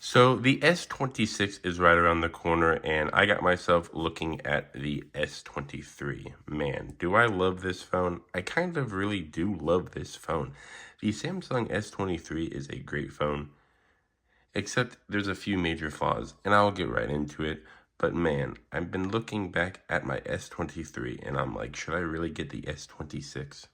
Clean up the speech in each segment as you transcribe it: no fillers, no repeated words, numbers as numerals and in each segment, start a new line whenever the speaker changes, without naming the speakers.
So the S26 is right around the corner, and I got myself looking at the S23. Man, do I love this phone? I kind of really do love this phone. The Samsung S23 is a great phone, except there's a few major flaws, and I'll get right into it. But man, I've been looking back at my S23, and I'm like, should I really get the S26?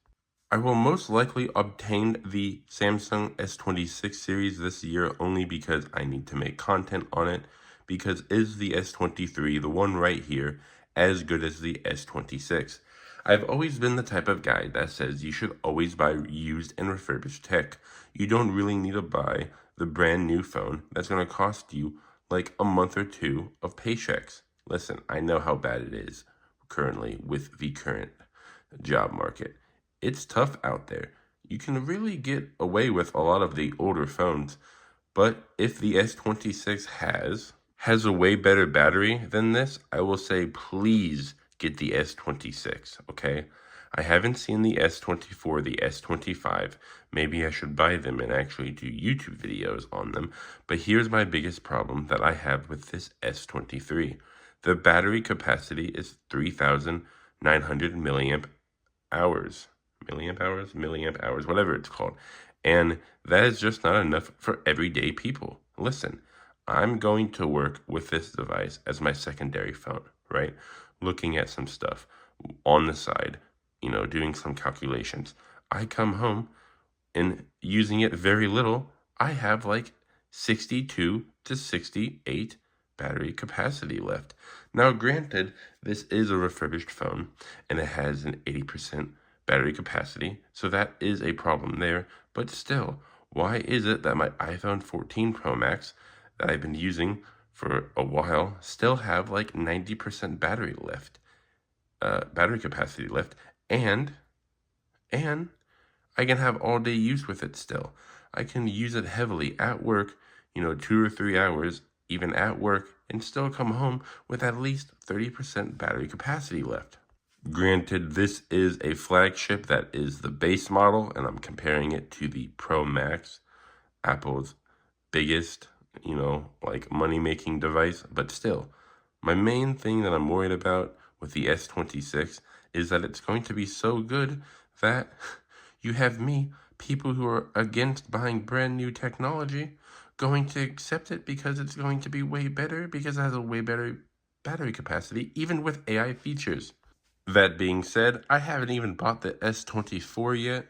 I will most likely obtain the Samsung S26 series this year only because I need to make content on it, because is the S23, the one right here, as good as the S26? I've always been the type of guy that says you should always buy used and refurbished tech. You don't really need to buy the brand new phone that's going to cost you like a month or two of paychecks. Listen, I know how bad it is currently with the current job market. It's tough out there. You can really get away with a lot of the older phones, but if the S26 has a way better battery than this, I will say please get the S26, okay? I haven't seen the S24, the S25. Maybe I should buy them and actually do YouTube videos on them. But here's my biggest problem that I have with this S23. The battery capacity is 3,900 milliamp hours, whatever it's called. And that is just not enough for everyday people. Listen, I'm going to work with this device as my secondary phone, right? Looking at some stuff on the side, doing some calculations. I come home and using it very little, I have like 62 to 68 battery capacity left. Now, granted, this is a refurbished phone and it has an 80% battery capacity, so that is a problem there. But still, why is it that my iPhone 14 Pro Max that I've been using for a while still have like 90% battery capacity left, and I can have all day use with it still. I can use it heavily at work, 2 or 3 hours, even at work, and still come home with at least 30% battery capacity left. Granted, this is a flagship that is the base model, and I'm comparing it to the Pro Max, Apple's biggest, money-making device. But still, my main thing that I'm worried about with the S26 is that it's going to be so good that you have me, people who are against buying brand new technology, going to accept it because it's going to be way better, because it has a way better battery capacity, even with AI features. That being said, I haven't even bought the S24 yet,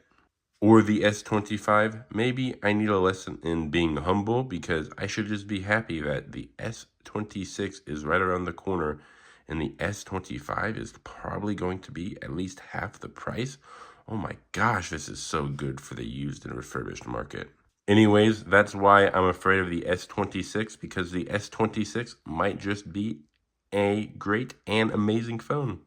or the S25. Maybe I need a lesson in being humble, because I should just be happy that the S26 is right around the corner and the S25 is probably going to be at least half the price. Oh my gosh, this is so good for the used and refurbished market. Anyways, that's why I'm afraid of the S26, because the S26 might just be a great and amazing phone.